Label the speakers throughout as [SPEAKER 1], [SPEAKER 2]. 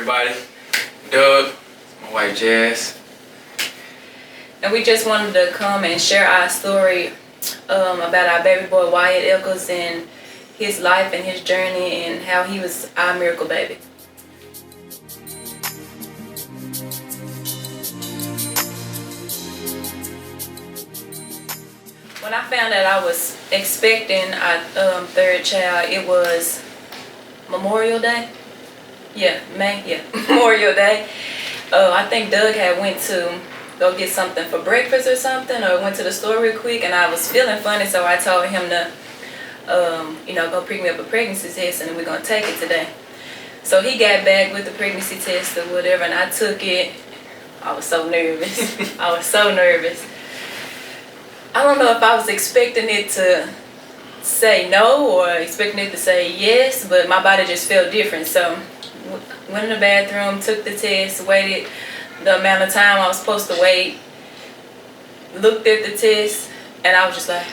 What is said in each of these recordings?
[SPEAKER 1] everybody? Doug, my wife Jazz.
[SPEAKER 2] And we just wanted to come and share our story about our baby boy Wyatt Eccles and his life and his journey and how he was our miracle baby. When I found out I was expecting our third child, it was Memorial Day. Memorial Day. I think Doug had went to go get something for breakfast or something, or went to the store real quick, and I was feeling funny, so I told him to, go pick me up a pregnancy test, and we're gonna take it today. So he got back with the pregnancy test or whatever, and I took it. I was so nervous. I was so nervous. I don't know if I was expecting it to say no or expecting it to say yes, but my body just felt different. So went in the bathroom, took the test, waited the amount of time I was supposed to wait, looked at the test, and I was just like,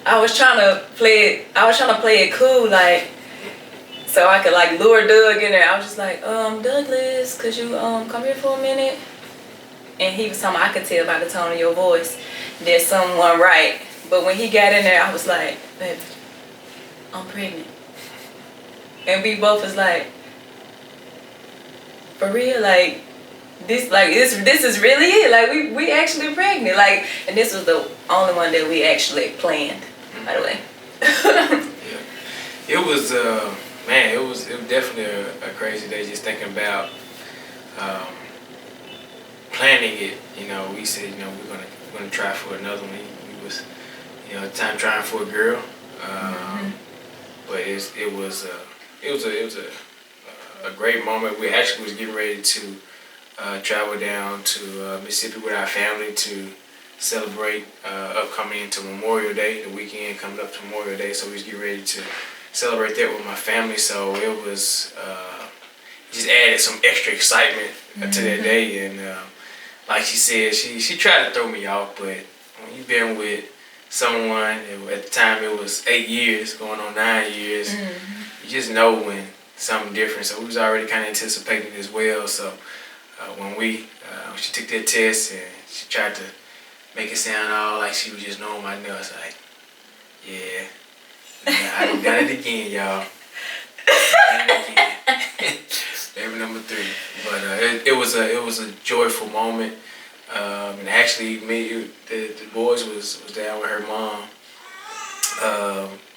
[SPEAKER 2] I was trying to play it cool, like, so I could like lure Doug in there. I was just like, Douglas, could you come here for a minute? And he was telling me, I could tell by the tone of your voice there's someone right. But when he got in there, I was like, baby, I'm pregnant. And we both was like, for real, like this is really it. Like we actually pregnant. Like, and this was the only one that we actually planned, by the way.
[SPEAKER 1] Yeah. It was it was definitely a crazy day just thinking about planning it. We said, we're gonna try for another one. We was, at the time trying for a girl. But it was a great moment. We actually was getting ready to travel down to Mississippi with our family to celebrate upcoming into Memorial Day, the weekend coming up to Memorial Day. So we was getting ready to celebrate that with my family. So it was just added some extra excitement to that day. And like she said, she tried to throw me off, but when you've been with someone, at the time it was 8 years, going on 9 years, you just know when something different. So we was already kind of anticipating it as well. So when she took that test and she tried to make it sound all like she was just knowing my nuts, like, yeah, I done it again, y'all. Baby number 3. But it was a joyful moment. And actually, the boys was down with her mom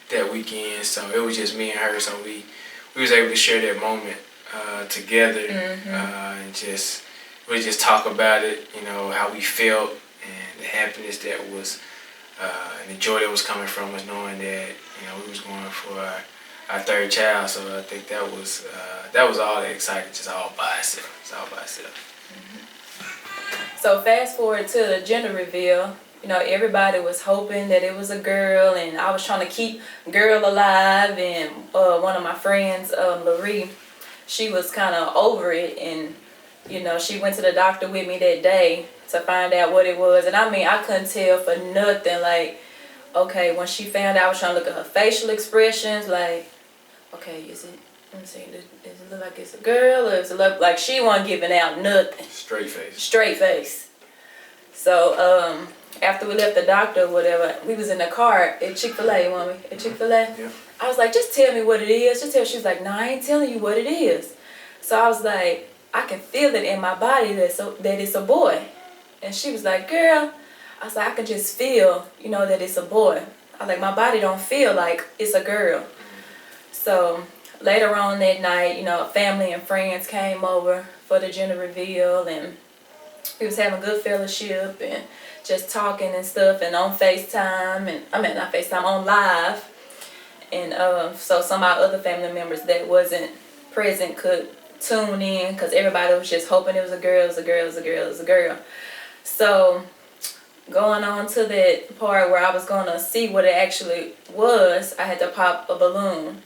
[SPEAKER 1] that weekend, so it was just me and her. So we was able to share that moment together and just talk about it. How we felt and the happiness that was and the joy that was coming from us, knowing that we was going for our third child. So I think that was all that exciting, just all by itself. It's all by itself.
[SPEAKER 2] So fast forward to the gender reveal, everybody was hoping that it was a girl, and I was trying to keep girl alive, and one of my friends, Laree, she was kind of over it, and she went to the doctor with me that day to find out what it was. And I couldn't tell for nothing. Like, okay, when she found out, I was trying to look at her facial expressions, like, okay, let me see, does it look like it's a girl, or does it look like she wasn't giving out nothing?
[SPEAKER 1] Straight face.
[SPEAKER 2] Straight face. So after we left the doctor or whatever, we was in the car at Chick-fil-A, weren't we? At Chick-fil-A?
[SPEAKER 1] Yeah.
[SPEAKER 2] I was like, just tell me what it is. She was like, no, I ain't telling you what it is. So I was like, I can feel it in my body that it's a boy. And she was like, girl, I was like, I can just feel, that it's a boy. I was like, my body don't feel like it's a girl. So later on that night, family and friends came over for the gender reveal, and we was having good fellowship and just talking and stuff, and on FaceTime, and not FaceTime, on live. And so some of our other family members that wasn't present could tune in, because everybody was just hoping it was a girl, it was a girl. So going on to that part where I was going to see what it actually was, I had to pop a balloon.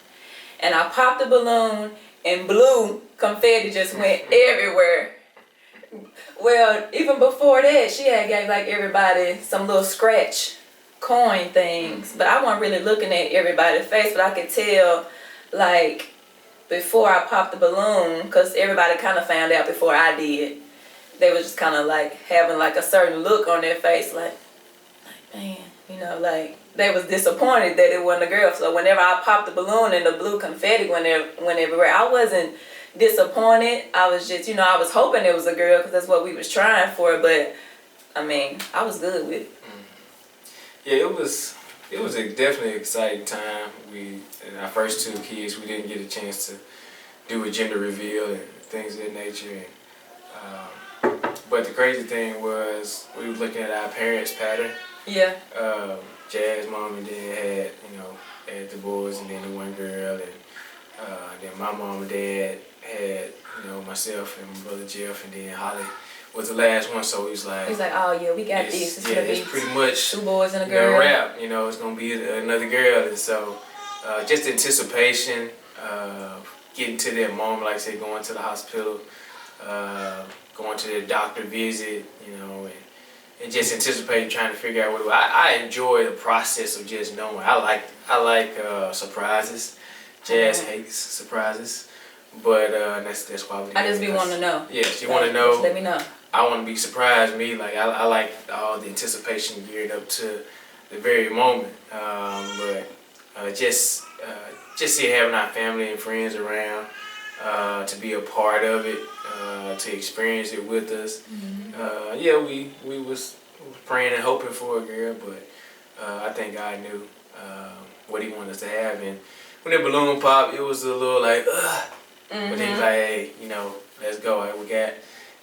[SPEAKER 2] And I popped the balloon, and blue confetti just went everywhere. Well, even before that, she had gave like everybody some little scratch coin things. But I wasn't really looking at everybody's face, but I could tell like before I popped the balloon, because everybody kind of found out before I did, they was just kind of like having like a certain look on their face, like man, you know, like they was disappointed that it wasn't a girl. So whenever I popped the balloon and the blue confetti went everywhere, I wasn't disappointed. I was just, you know, I was hoping it was a girl because that's what we was trying for. But I mean, I was good with it.
[SPEAKER 1] Yeah, it was a definitely exciting time. Our first two kids, we didn't get a chance to do a gender reveal and things of that nature. And, but the crazy thing was, we were looking at our parents' pattern.
[SPEAKER 2] Yeah.
[SPEAKER 1] Jazz mom and dad had, you know, had the boys and then the one girl, and then my mom and dad had, you know, myself and my brother Jeff, and then Holly was the last one. So he was like,
[SPEAKER 2] oh yeah, we got this. It's gonna be
[SPEAKER 1] pretty much
[SPEAKER 2] 2 boys and a girl.
[SPEAKER 1] The wrap, you know, it's gonna be another girl, and so just anticipation, getting to that moment, like I said, going to the hospital, going to the doctor visit, you know, and just anticipating, trying to figure out what I enjoy the process of just knowing. I like surprises. Jazz hates surprises, but that's why we.
[SPEAKER 2] I just be wanting to know.
[SPEAKER 1] Yeah, you want to know.
[SPEAKER 2] Just let me know.
[SPEAKER 1] I want to be surprised. Me, like I like all the anticipation geared up to the very moment. But just see having our family and friends around, to be a part of it, to experience it with us. Yeah, we was praying and hoping for a girl, but I think God knew what He wanted us to have. And when the balloon popped, it was a little like, but He was like, hey, you know, let's go. Like, we got,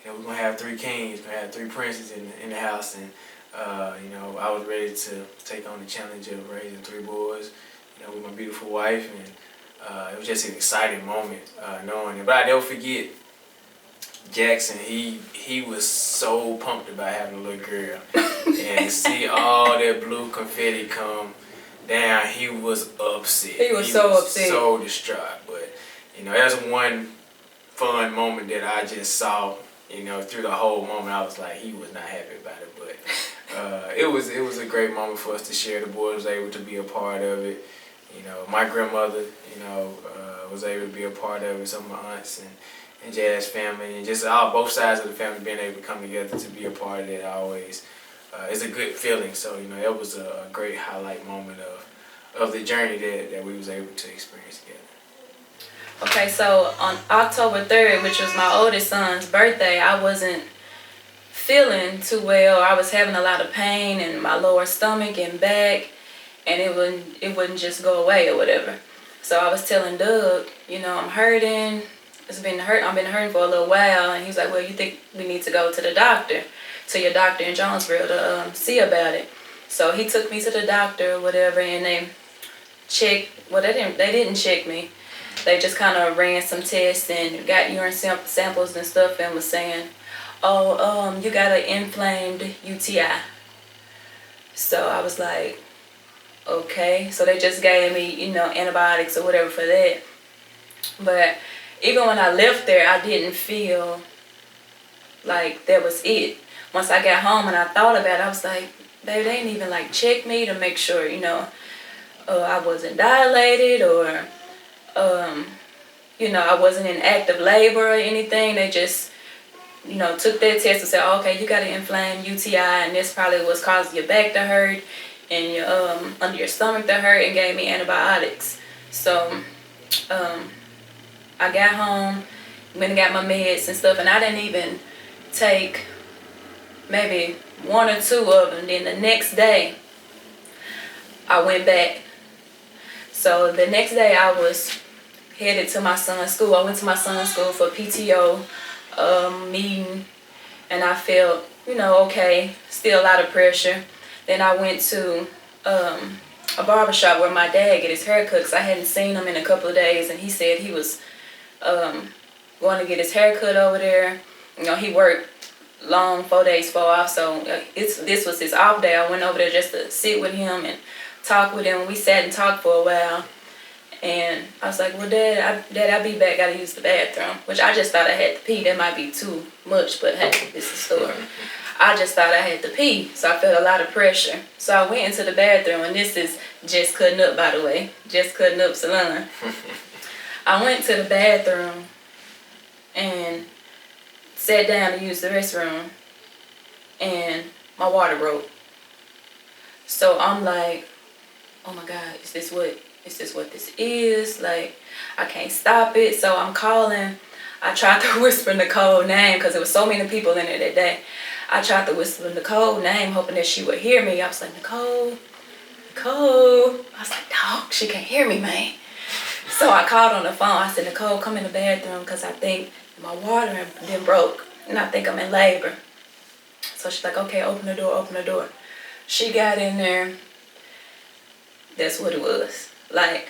[SPEAKER 1] you know, we're gonna have 3 kings, we're gonna have 3 princes in the house, and you know, I was ready to take on the challenge of raising 3 boys, you know, with my beautiful wife, and it was just an exciting moment knowing it. But I never forget Jackson. He was so pumped about having a little girl, and to see all that blue confetti come down, he was upset.
[SPEAKER 2] He was so upset,
[SPEAKER 1] so distraught. But you know, that's one fun moment that I just saw. You know, through the whole moment, I was like, he was not happy about it, but it was a great moment for us to share. The boys was able to be a part of it. You know, my grandmother, you know, was able to be a part of it. Some of my aunts and Jazz family, and just both sides of the family being able to come together to be a part of it always is a good feeling. So you know, it was a great highlight moment of the journey that we was able to experience together.
[SPEAKER 2] Okay, so on October 3rd, which was my oldest son's birthday, I wasn't feeling too well. I was having a lot of pain in my lower stomach and back, and it wouldn't just go away or whatever. So I was telling Doug, you know, I'm hurting. I've been hurting for a little while, and he was like, well, you think we need to go to the doctor, to your doctor in Jonesboro to see about it. So he took me to the doctor or whatever, and they checked. Well, they didn't check me. They just kind of ran some tests and got urine samples and stuff, and was saying, oh, you got an inflamed UTI. So I was like, okay. So they just gave me, you know, antibiotics or whatever for that. But even when I left there, I didn't feel like that was it. Once I got home and I thought about it, I was like, baby, they didn't even like check me to make sure, you know, I wasn't dilated or, you know, I wasn't in active labor or anything. They just, you know, took that test and said, oh, okay, you got an inflamed UTI, and this probably was causing your back to hurt and your under your stomach to hurt, and gave me antibiotics. So I got home, went and got my meds and stuff, and I didn't even take maybe 1 or 2 of them. Then the next day, I went back. So the next day I was headed to my son's school. I went to my son's school for PTO meeting, and I felt, you know, okay, still a lot of pressure. Then I went to a barbershop where my dad get his hair cut, because I hadn't seen him in a couple of days, and he said he was going to get his hair cut over there. You know, he worked long, 4 days, 4 off, so this was his off day. I went over there just to sit with him and talk with him. We sat and talked for a while, and I was like, well, Dad, I'll be back. Gotta use the bathroom, which I just thought I had to pee. That might be too much, but hey, it's the story. I just thought I had to pee, so I felt a lot of pressure. So I went into the bathroom, and this is Just Cutting Up, by the way. Just Cutting Up salon. I went to the bathroom and sat down to use the restroom, and my water broke. So I'm like, oh my God, is this what this is? Like, I can't stop it. So I'm calling. I tried to whisper Nicole's name because there was so many people in there that day. I tried to whisper Nicole's name, hoping that she would hear me. I was like, Nicole. I was like, dog, she can't hear me, man. So I called on the phone. I said, Nicole, come in the bathroom because I think my water then broke and I think I'm in labor. So she's like, okay, open the door. She got in there. That's what it was. Like,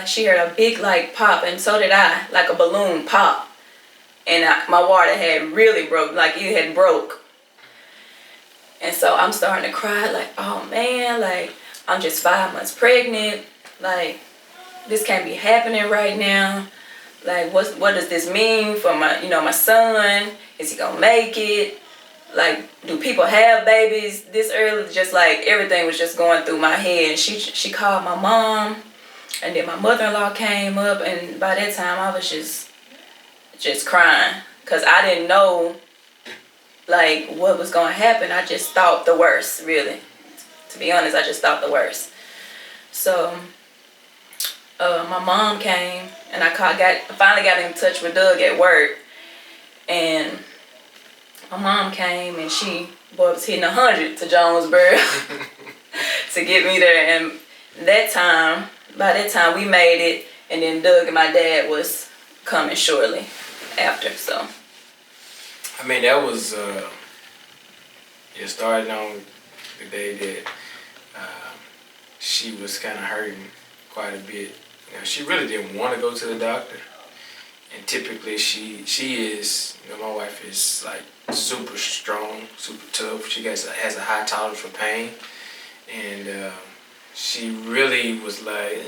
[SPEAKER 2] she heard a big like pop, and so did I, like a balloon pop. And my water had really broke, like it had broke. And so I'm starting to cry, like, oh man, like I'm just 5 months pregnant. Like, this can't be happening right now. Like, what does this mean for my son? Is he gonna make it? Like, do people have babies this early? Just like everything was just going through my head. And she called my mom, and then my mother-in-law came up, and by that time I was just crying because I didn't know like what was gonna happen. I just thought the worst, really. To be honest, I just thought the worst. So my mom came, and I finally got in touch with Doug at work, and my mom came, and she was hitting 100 to Jonesboro to get me there. And by that time we made it, and then Doug and my dad was coming shortly after. So
[SPEAKER 1] I mean, that was it started on the day that she was kind of hurting quite a bit. You know, she really didn't want to go to the doctor, and typically she is. You know, my wife is like super strong, super tough. She has a high tolerance for pain, and she really was like,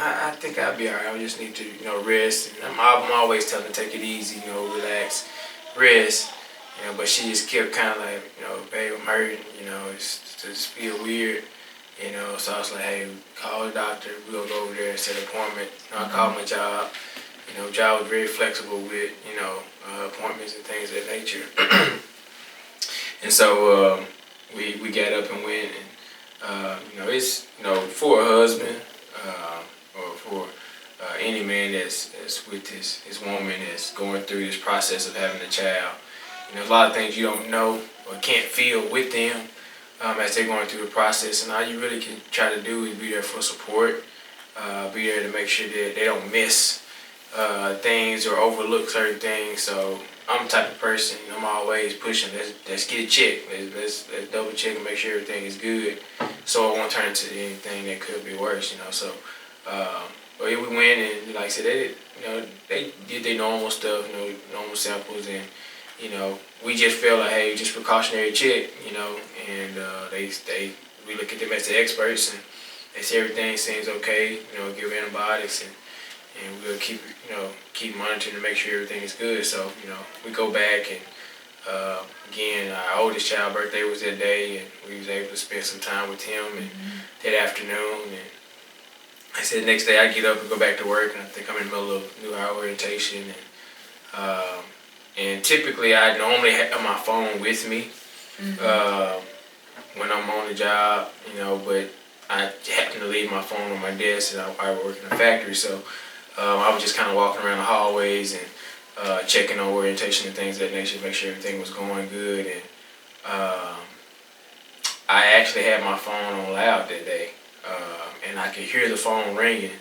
[SPEAKER 1] I think I'll be alright. I just need to, rest. And I'm always telling her, take it easy, relax, rest. But she just kept kind of like, babe, I'm hurting. It's just feel weird. So I was like, hey, call the doctor. We'll go over there and set an appointment. I called my job. Job was very flexible with, appointments and things of that nature. And so we got up and went, and it's for a husband or for any man that's with his woman that's going through this process of having a child. A lot of things you don't know or can't feel with them as they're going through the process, and all you really can try to do is be there for support, be there to make sure that they don't miss things or overlook certain things. So I'm the type of person, I'm always pushing, let's get it checked, let's double check and make sure everything is good, so it won't turn into anything that could be worse. So but yeah, we went, and like I said, they did their normal stuff, normal samples, and we just felt like, hey, just precautionary check, and we look at them as the experts, and they say everything seems okay, give antibiotics, and we'll keep monitoring to make sure everything is good. So, we go back, and again, our oldest child birthday was that day, and we was able to spend some time with him and that afternoon. And I said, next day I get up and go back to work, and I think I'm in the middle of new hire orientation, and typically I normally have my phone with me when I'm on the job, but I happen to leave my phone on my desk, and I work in a factory, so I was just kind of walking around the hallways and checking on orientation and things of that nature, make sure everything was going good. And I actually had my phone on loud that day, and I could hear the phone ringing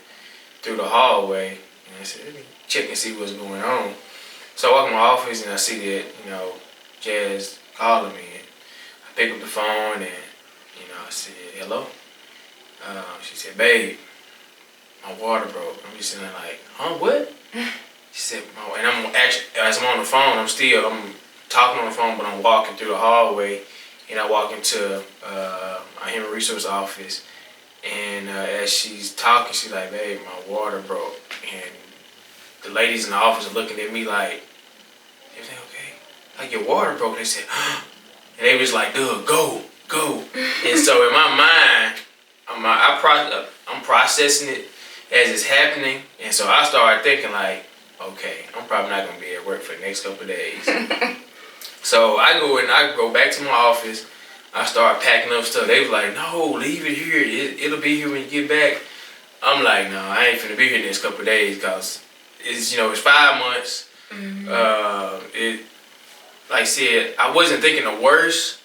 [SPEAKER 1] through the hallway, and I said, let me check and see what's going on. So I walk in my office, and I see that, Jazz calling me, and I pick up the phone, and, I said, hello? She said, babe, my water broke. I'm just sitting there like, huh, what? She said, and I'm actually, as I'm on the phone, I'm talking on the phone, but I'm walking through the hallway, and I walk into my human resource office, and as she's talking, she's like, babe, my water broke. And the ladies in the office are looking at me like, everything okay? Like, your water broke. And they said, and they was like, Doug, go. And so in my mind, I'm processing it, as it's happening, and so I started thinking like, okay, I'm probably not gonna be at work for the next couple of days. So I go back to my office. I start packing up stuff. They was like, no, leave it here. It'll be here when you get back. I'm like, no, I ain't finna be here the next couple of days because it's, it's 5 months. Like I said, I wasn't thinking the worst,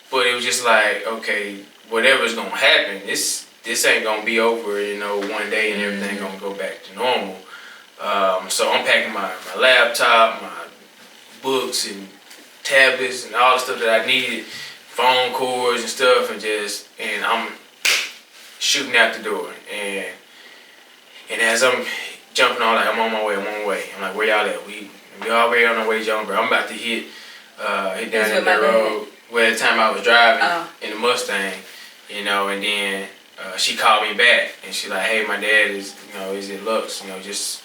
[SPEAKER 1] but it was just like, okay, whatever's gonna happen, this ain't gonna be over, one day and everything gonna go back to normal. So I'm packing my laptop, my books and tablets and all the stuff that I needed, phone cords and stuff, and I'm shooting out the door. And as I'm jumping on, like, I'm on my way. I'm like, where y'all at? We already on our way, John, bro. I'm about to hit down that road. Well, at the time I was driving in the Mustang, and then she called me back, and she like, hey, my dad is at Lux, just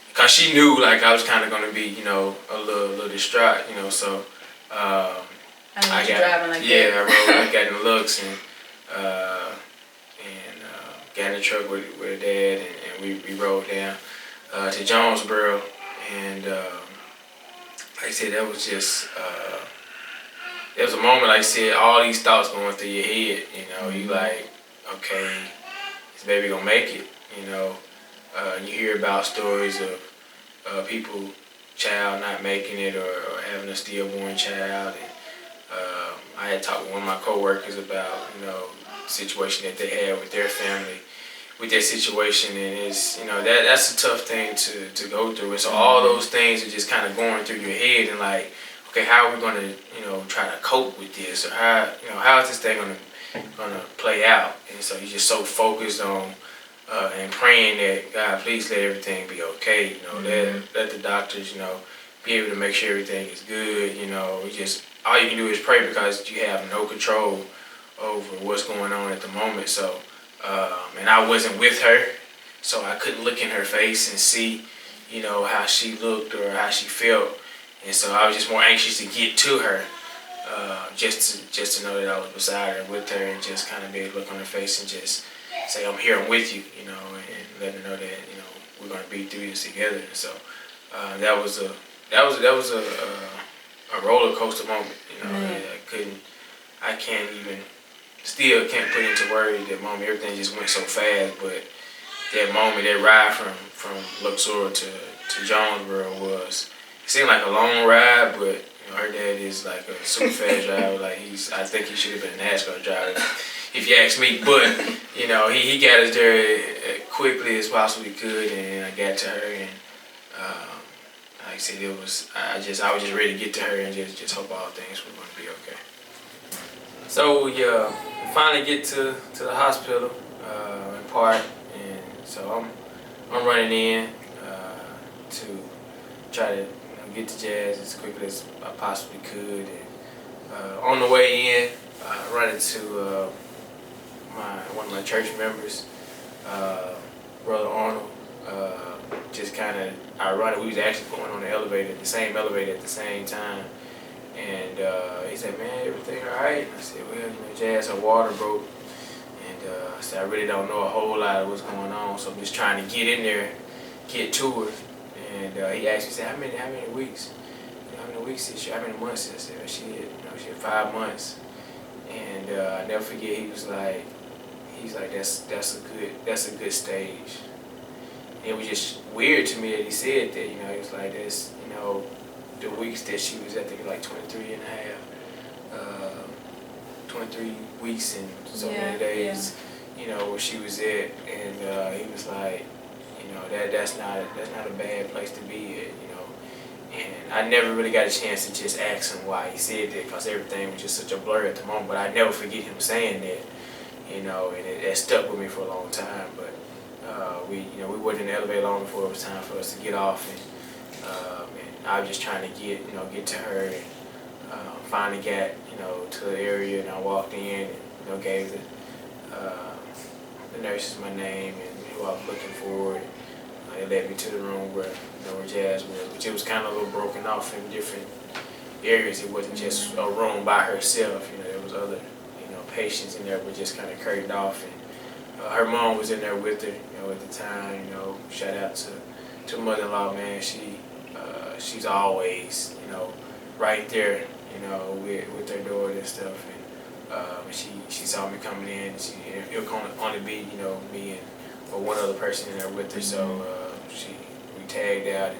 [SPEAKER 1] because she knew like I was kind of gonna be, a little distraught, so I got driving like that. I got in the Lux and got in the truck with her dad, and we rode down to Jonesboro, and like I said, that was just. There was a moment, like I said, all these thoughts going through your head, you like, okay, is baby gonna make it, you hear about stories of people, child not making it or having a stillborn child, and I had talked with one of my coworkers about, the situation that they had with their family, with their situation, and it's, that's a tough thing to go through, and so all those things are just kind of going through your head, and like, okay, how are we gonna, try to cope with this, or how is this thing gonna play out? And so you're just so focused on and praying that God, please let everything be okay. Let the doctors, be able to make sure everything is good. Just all you can do is pray because you have no control over what's going on at the moment. So, and I wasn't with her, so I couldn't look in her face and see, how she looked or how she felt. And so I was just more anxious to get to her, just to know that I was beside her, with her, and just kind of be able to look on her face and just say, I'm here, I'm with you, and let her know that we're gonna be through this together. And so that was a roller coaster moment. I still can't put into words that moment. Everything just went so fast, but that moment, that ride from Luxor to Jonesboro seemed like a long ride, but her dad is like a super fast driver. Like I think he should have been a NASCAR driver, if you ask me. But he got us there as quickly as possibly could, and I got to her, and like I said, I was just ready to get to her and just hope all things were going to be okay. So we finally get to the hospital in Part, and so I'm running in to try to get to Jazz as quickly as I possibly could. And on the way in, I run into one of my church members, Brother Arnold. Just kind of ironic, we was actually going on the same elevator at the same time. And he said, man, everything all right? And I said, well, Jazz, her water broke. And I said, I really don't know a whole lot of what's going on, so I'm just trying to get in there, get to her. And he asked me, said, how many weeks? How many weeks is she? How many months? I said, well, she had 5 months. And I never forget, he's like, that's a good stage. And it was just weird to me that he said that, he was like, that's, the weeks that she was, I think, like 23 and a half, 23 weeks and so many days, where she was at. And he was like, that's not a bad place to be at, And I never really got a chance to just ask him why he said that, because everything was just such a blur at the moment. But I never forget him saying that, and it stuck with me for a long time. But we wasn't in the elevator long before it was time for us to get off, and I was just trying to get to her, and finally got to the area, and I walked in and gave the nurses my name and who I was looking for. And, they led me to the room where Jazz was, which it was kind of a little broken off in different areas. It wasn't just a room by herself. There was other patients in there, but just kind of curtained off. And her mom was in there with her, at the time. Shout out to mother-in-law, man. She's always, right there, with her daughter and stuff. And she saw me coming in. It would only be, me and or one other person in there with her. So we tagged out,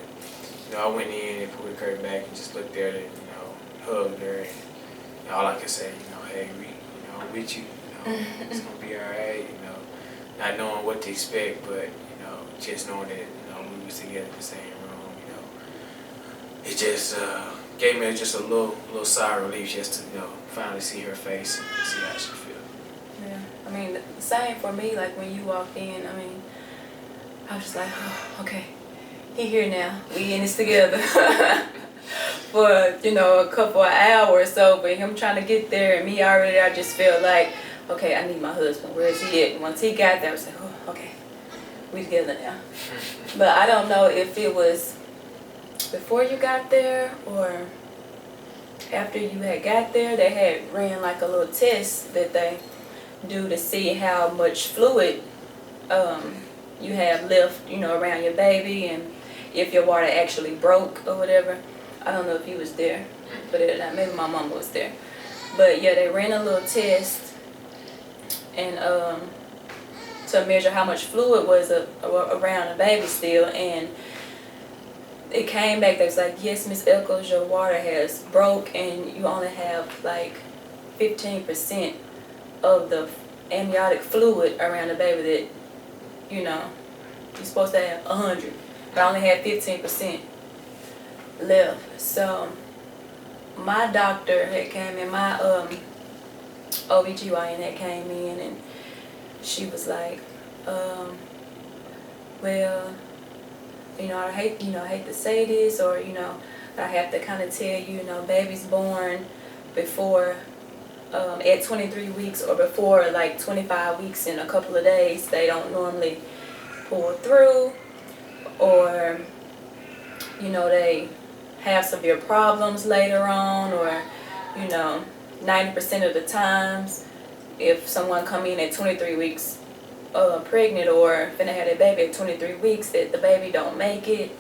[SPEAKER 1] and I went in and pulled the curtain back and just looked at her, and hugged her. And all I could say, hey, I'm with you. It's gonna be all right. Not knowing what to expect, but just knowing that we was together in the same room. It just gave me just a little sigh of relief just to finally see her face and see how she feel.
[SPEAKER 2] Yeah, I mean, the same for me. Like when you walked in, I mean, I was just like, oh, okay, he here now. We in this together. For a couple of hours or so, but him trying to get there and me already, I just felt like, okay, I need my husband. Where is he at? And once he got there, I was like, oh, okay, we together now. But I don't know if it was before you got there or after you had got there. They had ran like a little test that they do to see how much fluid you have left, around your baby, and if your water actually broke or whatever. I don't know if he was there, but maybe my mom was there. But yeah, they ran a little test and to measure how much fluid was around the baby still, and it came back. They was like, yes, Miss Eccles, your water has broke, and you only have like 15% of the amniotic fluid around the baby that you're supposed to have 100, but I only had 15% left. So my doctor had came in, my OBGYN had came in, and she was like, well, I hate to say this, or I have to kind of tell you, baby's born before at 23 weeks or before like 25 weeks in a couple of days. They don't normally pull through, or they have severe problems later on, or 90% of the times if someone come in at 23 weeks pregnant or finna have their baby at 23 weeks, that the baby don't make it,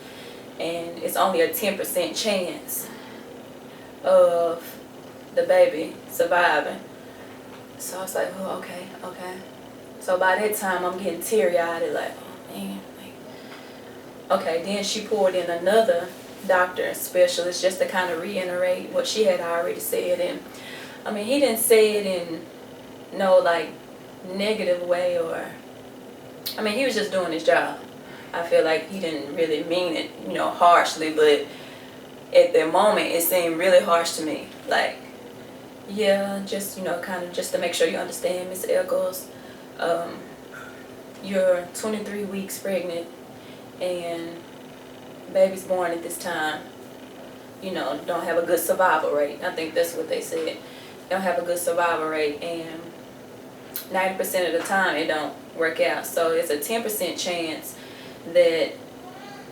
[SPEAKER 2] and it's only a 10% chance of the baby surviving. So I was like, oh, okay. So by that time I'm getting teary-eyed, like, oh man, okay. Then she pulled in another doctor specialist just to kind of reiterate what she had already said, and I mean, he didn't say it in no like negative way, or I mean, he was just doing his job. I feel like he didn't really mean it, harshly, but at the moment it seemed really harsh to me. Like, yeah, just kind of just to make sure you understand, Miss Eccles, you're 23 weeks pregnant and baby's born at this time, don't have a good survival rate. I think that's what they said. Don't have a good survival rate, and 90% of the time it don't work out. So it's a 10% chance that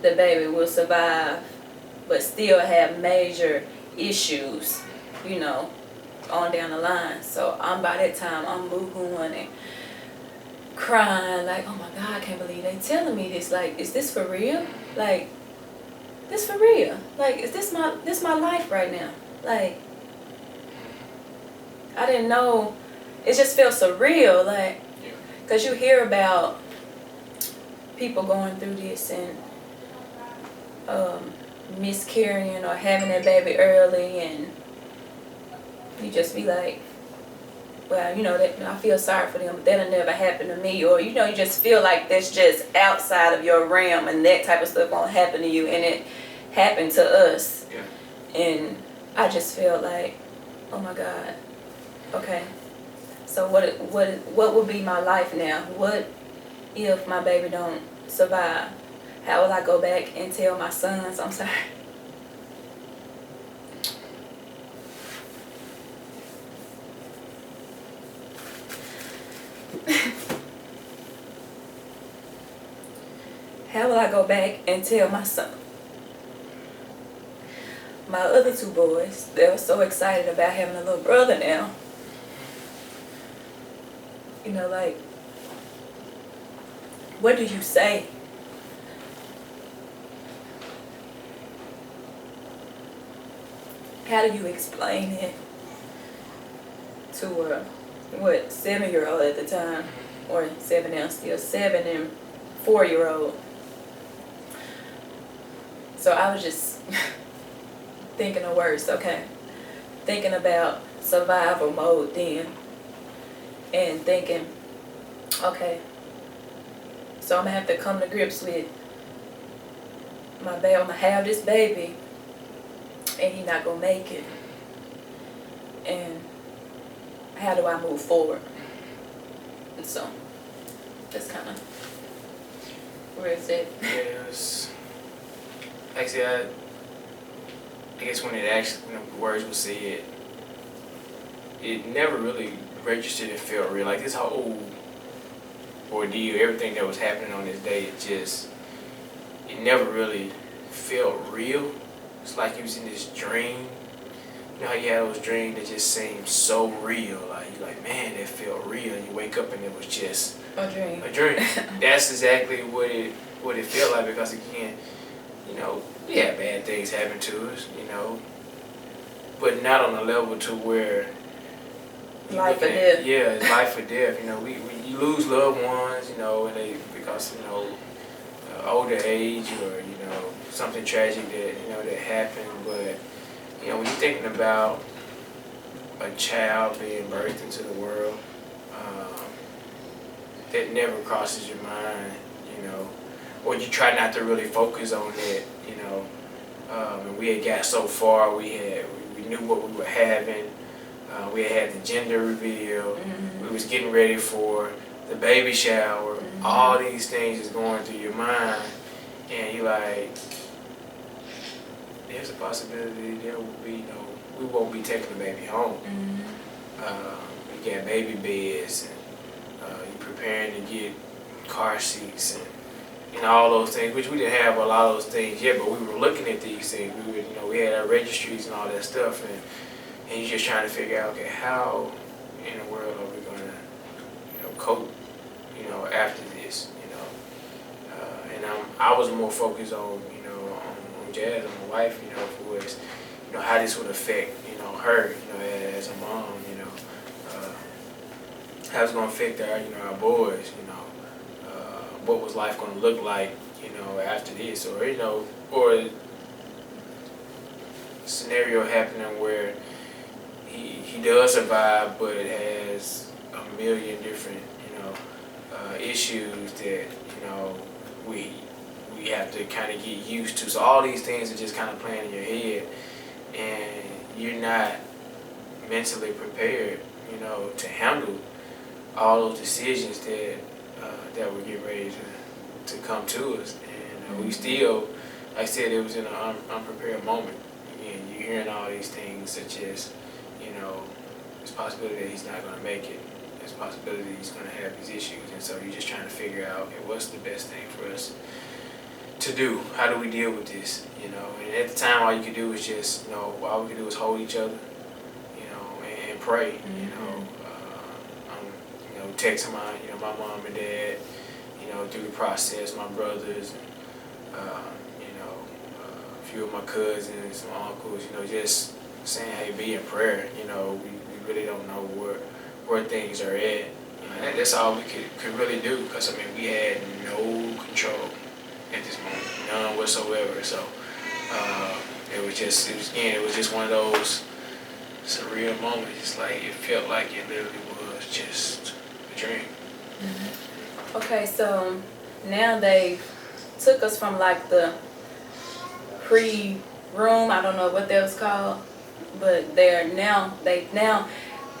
[SPEAKER 2] the baby will survive but still have major issues, on down the line. So by that time I'm boo-hooing and crying like, oh my God, I can't believe they telling me this. Like, is this for real? Like, this for real? Like, is this my life right now? Like, I didn't know. It just felt surreal, like, because you hear about people going through this and miscarrying or having that baby early, and you just be like, well, that I feel sorry for them, but that'll never happen to me. Or, you just feel like that's just outside of your realm, and that type of stuff won't happen to you, and it happened to us. Yeah. And I just feel like, oh my God, okay. So what would be my life now? What if my baby don't survive? How will I go back and tell my sons? I'm sorry. How will I go back and tell my son? My other two boys, they were so excited about having a little brother now. Like, what do you say? How do you explain it to a 7-year-old at the time, or 7 now, still 7 and 4-year-old? So I was just thinking of words, okay, thinking about survival mode then, and thinking, okay, so I'm gonna have to come to grips with my baby. I'm gonna have this baby, and he's not gonna make it. And how do I move forward? And so that's kind of where it's at.
[SPEAKER 1] Yes. Actually, I guess when it actually, the words were said, it never really registered and felt real. Like this whole ordeal, everything that was happening on this day, it never really felt real. It's like you was in this dream. You know how you had those dreams that just seemed so real. Like you're like, man, that felt real. And you wake up and it was just
[SPEAKER 2] a dream.
[SPEAKER 1] A dream. That's exactly what it felt like, because again, we had bad things happen to us, but not on a level to where
[SPEAKER 2] life or death.
[SPEAKER 1] Yeah, it's life or death. You lose loved ones, and because older age or something tragic that happened. But when you're thinking about a child being birthed into the world, that never crosses your mind, or you try not to really focus on it, and we had got so far, we knew what we were having, we had the gender reveal, we was getting ready for the baby shower, all these things is going through your mind, and you're like, there's a possibility there will be we won't be taking the baby home. We got baby beds, and you're preparing to get car seats and all those things, which we didn't have a lot of those things yet, but we were looking at these things. We had our registries and all that stuff, and you're just trying to figure out, okay, how in the world are we going to, cope, after this, and I was more focused on, on Jazz, on my wife, for was, how this would affect, her, as a mom, how it's going to affect our boys, what was life going to look like, after this, or or a scenario happening where he does survive, but it has a million different, issues that, we have to kind of get used to. So all these things are just kind of playing in your head, and you're not mentally prepared, to handle all those decisions that were getting ready to come to us. And we still, like I said, it was in an unprepared moment. Again, you're hearing all these things such as, there's a possibility that he's not going to make it. There's a possibility that he's going to have these issues. And so you're just trying to figure out, okay, what's the best thing for us to do? How do we deal with this? And at the time, all you could do was just, all we could do was hold each other, and pray. Text my mom and dad, through the process, my brothers, a few of my cousins, my uncles, just saying, hey, be in prayer. We really don't know where things are at. And that's all we could really do, because we had no control at this moment, none whatsoever. So it was just one of those surreal moments. It's like it felt like it literally was just a dream.
[SPEAKER 2] Okay, so now they took us from like the pre-room, I don't know what that was called, but they now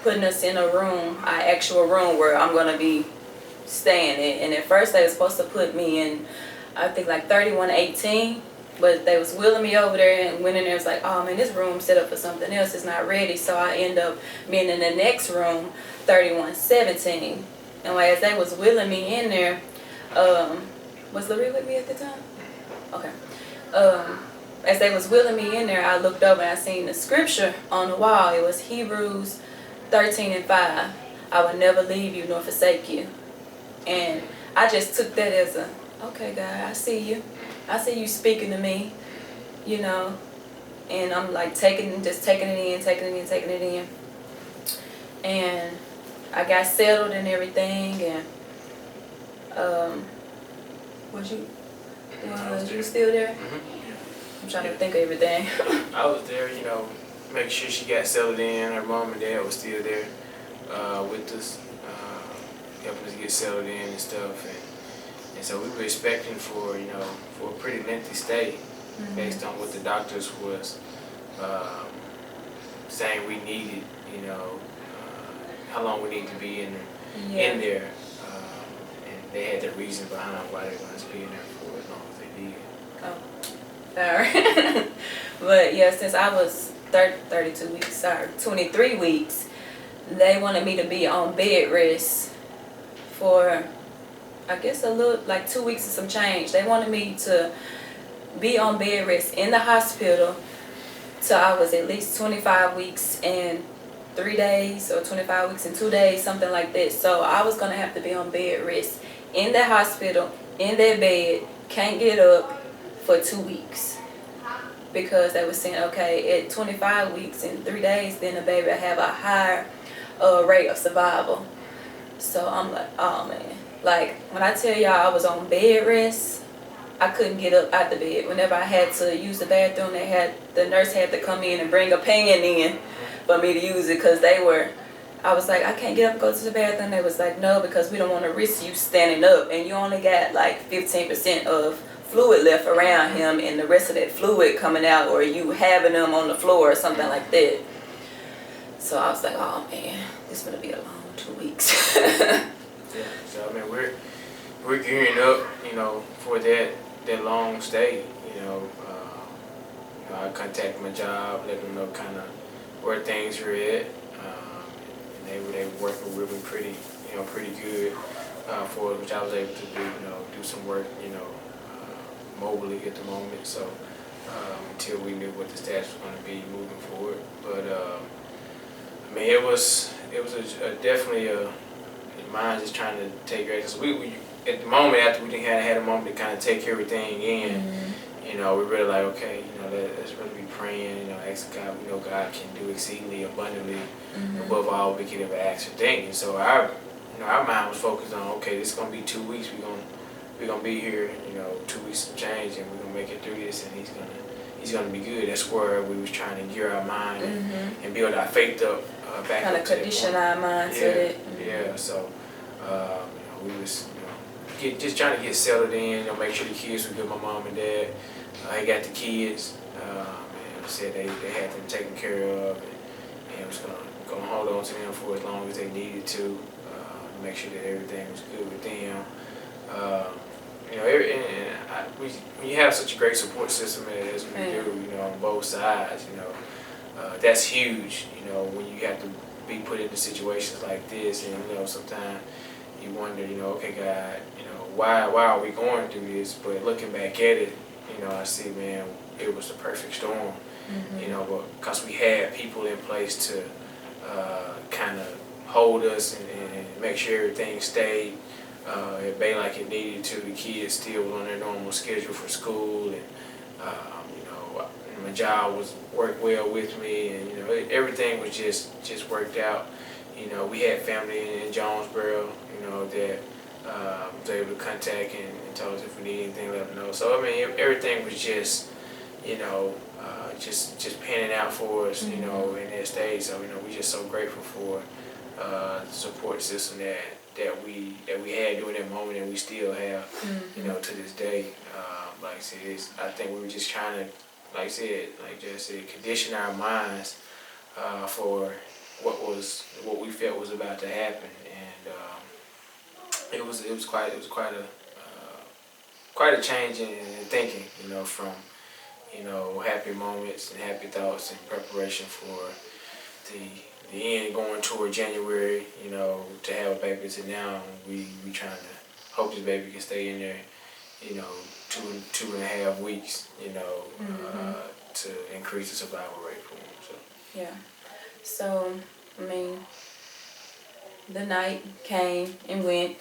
[SPEAKER 2] putting us in a room, our actual room where I'm gonna be staying in. And at first they were supposed to put me in, I think like 3118, but they was wheeling me over there, and went in there, was like, oh man, this room set up for something else, it's not ready. So I end up being in the next room, 3117. And like as they was wheeling me in there, was Larry with me at the time? Okay. As they was wheeling me in there, I looked over and I seen the scripture on the wall. It was Hebrews 13:5. I will never leave you nor forsake you. And I just took that as a, okay, God, I see you. I see you speaking to me, you know. And I'm like taking it in. And I got settled and everything. And was you still there? I'm trying to think of everything.
[SPEAKER 1] I was there, make sure she got settled in. Her mom and dad was still there with us, helping us get settled in and stuff. And so we were expecting for a pretty lengthy stay, based on what the doctors was saying we needed, how long we need to be in there. And they had the reason behind why they wanted us to be in there for as long as they did.
[SPEAKER 2] Oh, sorry. But yeah, since I was 23 weeks, they wanted me to be on bed rest for, I guess, a little, like 2 weeks and some change. They wanted me to be on bed rest in the hospital till I was at least 25 weeks and 3 days, or 25 weeks and 2 days, something like that. So I was going to have to be on bed rest in the hospital, in that bed, can't get up for 2 weeks. Because they were saying, okay, at 25 weeks and 3 days, then the baby will have a higher rate of survival. So I'm like, oh man. Like, when I tell y'all I was on bed rest, I couldn't get up out the bed. Whenever I had to use the bathroom, the nurse had to come in and bring a pan in for me to use it, because I was like, I can't get up and go to the bathroom. They was like, no, because we don't want to risk you standing up, and you only got like 15% of fluid left around him, and the rest of that fluid coming out, or you having him on the floor or something like that. So I was like, oh man, this is gonna be a long 2 weeks.
[SPEAKER 1] Yeah, so I mean, we're gearing up, for that long stay. I contacted my job, let them know kind of where things were at, and they were working with me pretty good for it, which I was able to do some work, mobily at the moment. So until we knew what the status was going to be moving forward, but I mean, it was definitely mine just trying to take care of, because we at the moment, after we had a moment to kind of take everything in, we really like, okay, let's really be praying, asking God. We know God can do exceedingly abundantly above all we can ever ask or think. And so our mind was focused on, okay, this is gonna be 2 weeks. We're gonna be here, 2 weeks of change, and we're gonna make it through this, and He's gonna be good. That's where we was trying to gear our mind and build our faith up back.
[SPEAKER 2] Kind of condition our mind to it.
[SPEAKER 1] Yeah. So we was just trying to get settled in. Make sure the kids were good. My mom and dad, I got the kids. And said they had them taken care of, and was gonna hold on to them for as long as they needed to make sure that everything was good with them. When you have such a great support system as we do, on both sides, that's huge. When you have to be put into situations like this, and sometimes you wonder, okay, God, why are we going through this? But looking back at it, I see, man, it was the perfect storm. But because we had people in place to kind of hold us and make sure everything stayed at like it needed to. The kids still were on their normal schedule for school, and my job worked well with me, and everything was just worked out. We had family in Jonesboro, that was able to contact and told us if we need anything, let them know. So I mean, everything was just just panning out for us, in that stage. So we're just so grateful for the support system that we had during that moment, and we still have, to this day. Like I said, I think we were just trying to, like Jess said, condition our minds for what we felt was about to happen, and it was quite a change in thinking, from happy moments and happy thoughts and preparation for the end going toward January, to have a baby, to now we trying to hope this baby can stay in there, 2.5 weeks, to increase the survival rate for him. So.
[SPEAKER 2] Yeah. So, I mean, the night came and went.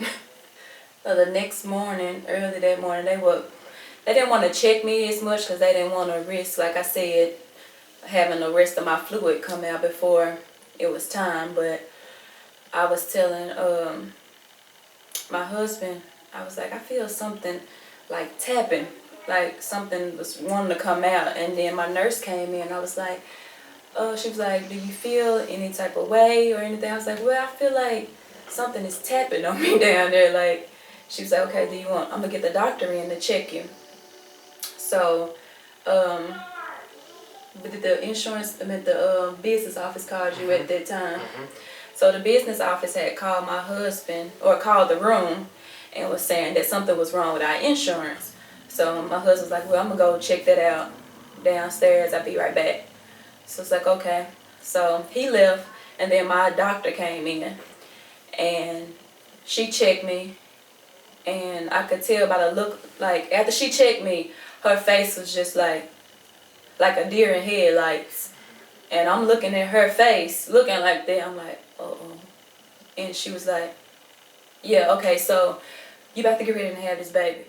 [SPEAKER 2] The next morning, early that morning, they didn't want to check me as much because they didn't want to risk, like I said, having the rest of my fluid come out before it was time. But I was telling my husband, I was like, I feel something like tapping, like something was wanting to come out. And then my nurse came in. I was like, she was like, do you feel any type of way or anything? I was like, well, I feel like something is tapping on me down there. Like, she was like, okay, I'm going to get the doctor in to check you. So, the insurance, the business office called you at that time. So the business office had called my husband, or called the room, and was saying that something was wrong with our insurance. So my husband was like, well, I'm going to go check that out downstairs. I'll be right back. So it's like, okay. So he left, and then my doctor came in, and she checked me, and I could tell by the look, like, after she checked me, her face was just like a deer in headlights. And I'm looking at her face, looking like that. I'm like, uh-oh. And she was like, yeah, okay, so you about to get ready to have this baby.